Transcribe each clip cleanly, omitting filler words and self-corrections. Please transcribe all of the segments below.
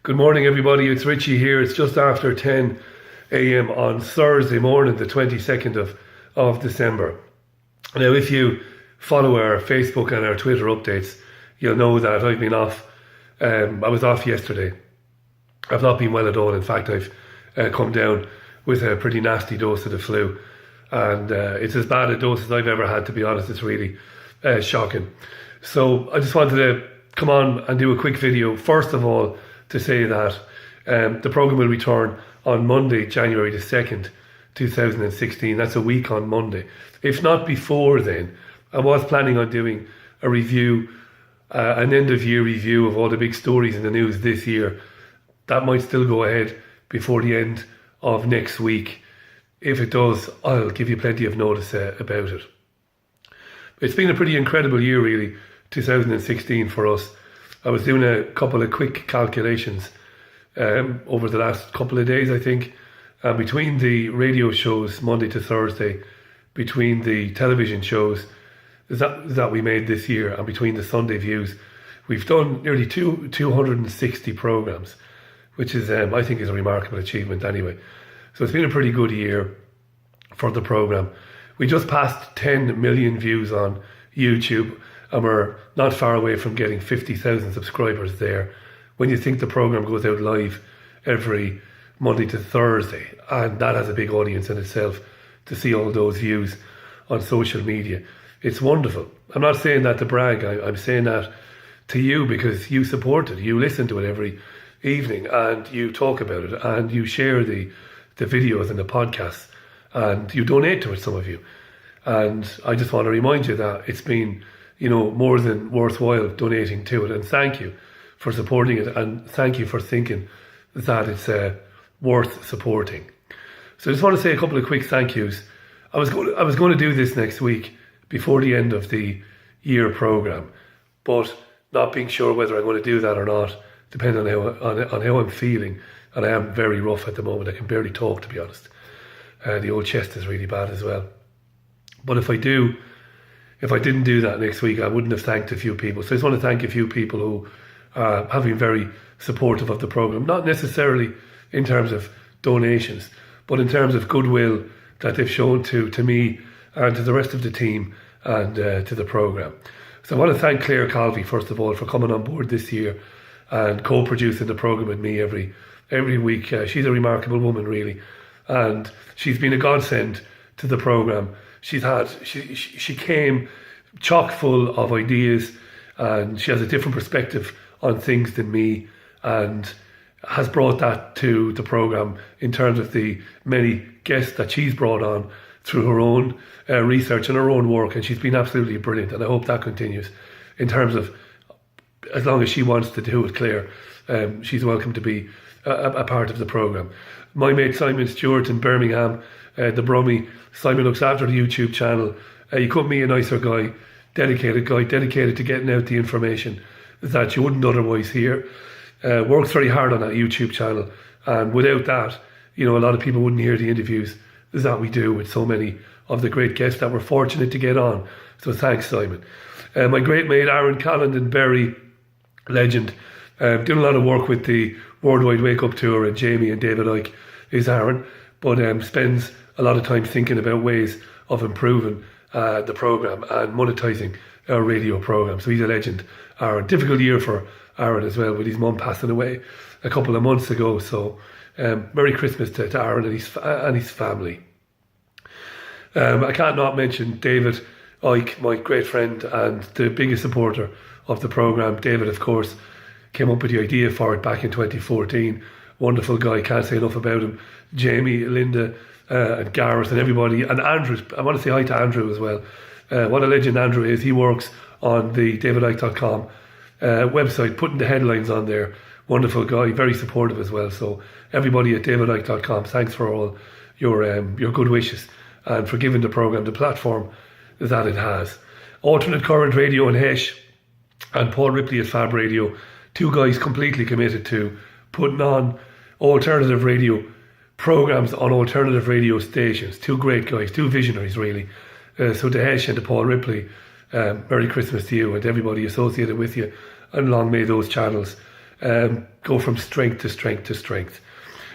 Good morning, everybody. It's Richie here. It's just after 10 a.m. on Thursday morning, the 22nd of December. Now, if you follow our Facebook and our Twitter updates, you'll know that I've been off. I was off yesterday. I've not been well at all. In fact, I've come down with a pretty nasty dose of the flu. And it's as bad a dose as I've ever had, to be honest. It's really shocking. So I just wanted to come on and do a quick video. First of all, to say that the programme will return on Monday, January the 2nd, 2016. That's a week on Monday. If not before then, I was planning on doing a review, an end-of-year review of all the big stories in the news this year. That might still go ahead before the end of next week. If it does, I'll give you plenty of notice about it. It's been a pretty incredible year, really, 2016 for us. I was doing a couple of quick calculations over the last couple of days, I think. Between the radio shows, Monday to Thursday, between the television shows that we made this year, and between the Sunday views, we've done nearly 260 programmes, which is, I think, is a remarkable achievement anyway. So it's been a pretty good year for the programme. We just passed 10 million views on YouTube, and we're not far away from getting 50,000 subscribers there. When you think the programme goes out live every Monday to Thursday, and that has a big audience in itself, to see all those views on social media, it's wonderful. I'm not saying that to brag. I'm saying that to you because you support it. You listen to it every evening, and you talk about it, and you share the videos and the podcasts, and you donate to it, some of you. And I just want to remind you that it's been, more than worthwhile donating to it. And thank you for supporting it, and thank you for thinking that it's worth supporting. So I just want to say a couple of quick thank yous. I was going to do this next week before the end of the year programme, but not being sure whether I'm going to do that or not, depending on how I'm feeling. And I am very rough at the moment. I can barely talk, to be honest. The old chest is really bad as well. But if I didn't do that next week, I wouldn't have thanked a few people. So I just want to thank a few people who have been very supportive of the programme. Not necessarily in terms of donations, but in terms of goodwill that they've shown to me and to the rest of the team and to the programme. So I want to thank Claire Calvi, first of all, for coming on board this year and co-producing the programme with me every week. She's a remarkable woman, really, and she's been a godsend to the programme. She came chock full of ideas, and she has a different perspective on things than me, and has brought that to the programme in terms of the many guests that she's brought on through her own research and her own work, and she's been absolutely brilliant, and I hope that continues in terms of, as long as she wants to do it, Claire, she's welcome to be a part of the programme. My mate Simon Stewart in Birmingham, the Brummie, Simon looks after the YouTube channel. He couldn't be a nicer guy, dedicated to getting out the information that you wouldn't otherwise hear. Works very hard on that YouTube channel, and without that, a lot of people wouldn't hear the interviews that we do with so many of the great guests that we're fortunate to get on. So thanks, Simon. My great mate Aaron Calland in Berry, legend, doing a lot of work with the Worldwide Wake Up Tour, and Jamie and David Icke is Aaron, but spends a lot of time thinking about ways of improving the programme and monetising our radio programme. So he's a legend, Aaron. Difficult year for Aaron as well, with his mum passing away a couple of months ago. So Merry Christmas to Aaron and his family. I can't not mention David Icke, my great friend and the biggest supporter of the programme. David, of course, came up with the idea for it back in 2014. Wonderful guy, can't say enough about him. Jamie, Linda, and Gareth and everybody, and Andrew. I want to say hi to Andrew as well. What a legend Andrew is. He works on the davidicke.com website, putting the headlines on there. Wonderful guy, very supportive as well. So everybody at davidicke.com, thanks for all your good wishes and for giving the programme the platform that it has. Alternate Current Radio and Hesh, and Paul Ripley at Fab Radio, two guys completely committed to putting on alternative radio programmes on alternative radio stations. Two great guys, two visionaries, really. So to Hesh and to Paul Ripley, Merry Christmas to you and everybody associated with you, and long may those channels go from strength to strength to strength.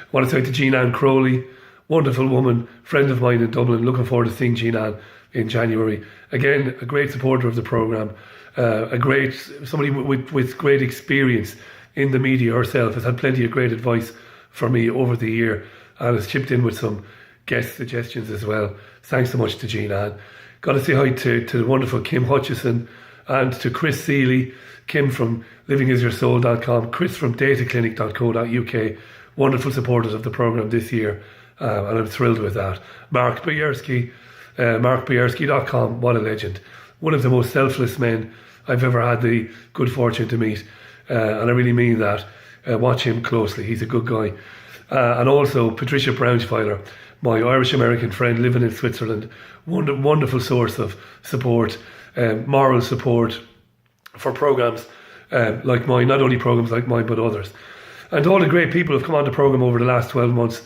I want to thank to Jean Ann Crowley, wonderful woman, friend of mine in Dublin. Looking forward to seeing Jean Ann in January. Again, a great supporter of the programme, somebody with great experience in the media herself, has had plenty of great advice for me over the year and has chipped in with some guest suggestions as well. Thanks so much to Jean Ann. Got to say hi to the wonderful Kim Hutchison and to Chris Seeley, Kim from livingisyoursoul.com, Chris from dataclinic.co.uk, wonderful supporters of the programme this year, and I'm thrilled with that. Mark Bierski, markbierski.com, what a legend. One of the most selfless men I've ever had the good fortune to meet, and I really mean that. Watch him closely, he's a good guy. And also Patricia Braunschweiler, my Irish-American friend living in Switzerland, wonderful source of support, moral support for programmes like mine, not only programmes like mine but others. And all the great people who've come on the programme over the last 12 months,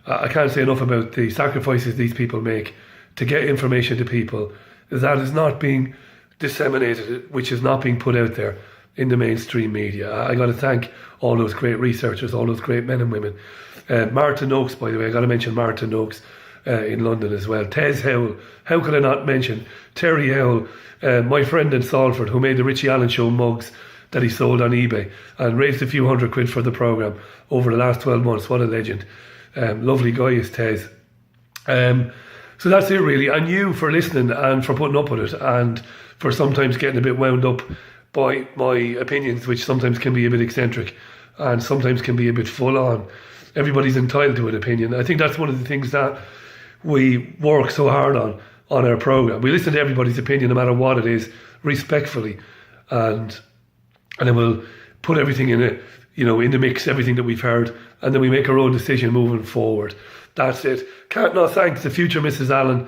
I can't say enough about the sacrifices these people make to get information to people that is not being disseminated, which is not being put out there in the mainstream media. I got to thank all those great researchers, all those great men and women. Martin Oakes, by the way, I got to mention Martin Oakes in London as well. Tez Howell, how could I not mention Terry Howell, my friend in Salford, who made the Richie Allen Show mugs that he sold on eBay and raised a few £100 for the programme over the last 12 months. What a legend. Lovely guy is Tez. So that's it really. And you for listening and for putting up with it and for sometimes getting a bit wound up by my opinions, which sometimes can be a bit eccentric and sometimes can be a bit full on. Everybody's entitled to an opinion. I think that's one of the things that we work so hard on our programme. We listen to everybody's opinion no matter what it is, respectfully, and then we'll put everything in it, in the mix, everything that we've heard, and then we make our own decision moving forward. That's it. Can't not thank the future Mrs. Allen,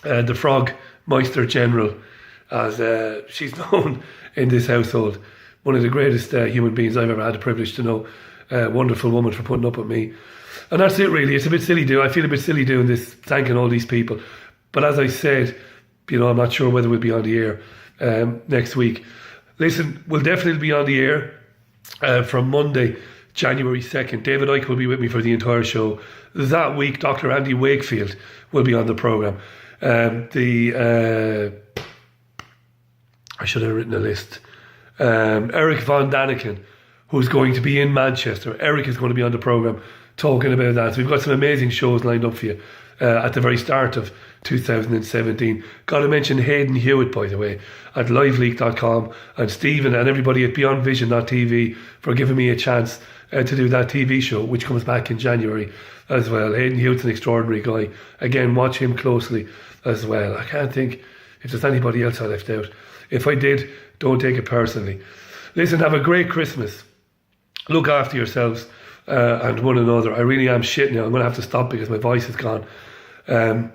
the Frog Meister General, as she's known in this household. One of the greatest human beings I've ever had the privilege to know. Wonderful woman for putting up with me. And that's it really. It's a bit silly I feel a bit silly doing this, thanking all these people. But as I said, I'm not sure whether we'll be on the air next week. Listen, we'll definitely be on the air from Monday, January 2nd. David Icke will be with me for the entire show. That week, Dr. Andy Wakefield will be on the programme. I should have written a list. Eric von Daniken, who's going to be in Manchester. Eric is going to be on the programme talking about that. So we've got some amazing shows lined up for you at the very start of 2017. Got to mention Hayden Hewitt, by the way, at liveleak.com, and Stephen and everybody at beyondvision.tv for giving me a chance to do that TV show, which comes back in January as well. Hayden Hewitt's an extraordinary guy. Again, watch him closely as well. I can't think if there's anybody else I left out. If I did, don't take it personally. Listen, have a great Christmas. Look after yourselves and one another. I really am shit now. I'm going to have to stop because my voice is gone. And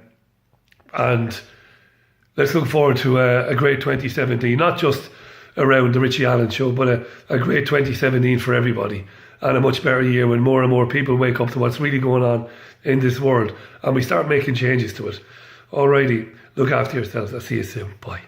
let's look forward to a great 2017. Not just around the Richie Allen Show, but a great 2017 for everybody. And a much better year when more and more people wake up to what's really going on in this world. And we start making changes to it. Alrighty, look after yourselves. I'll see you soon. Bye.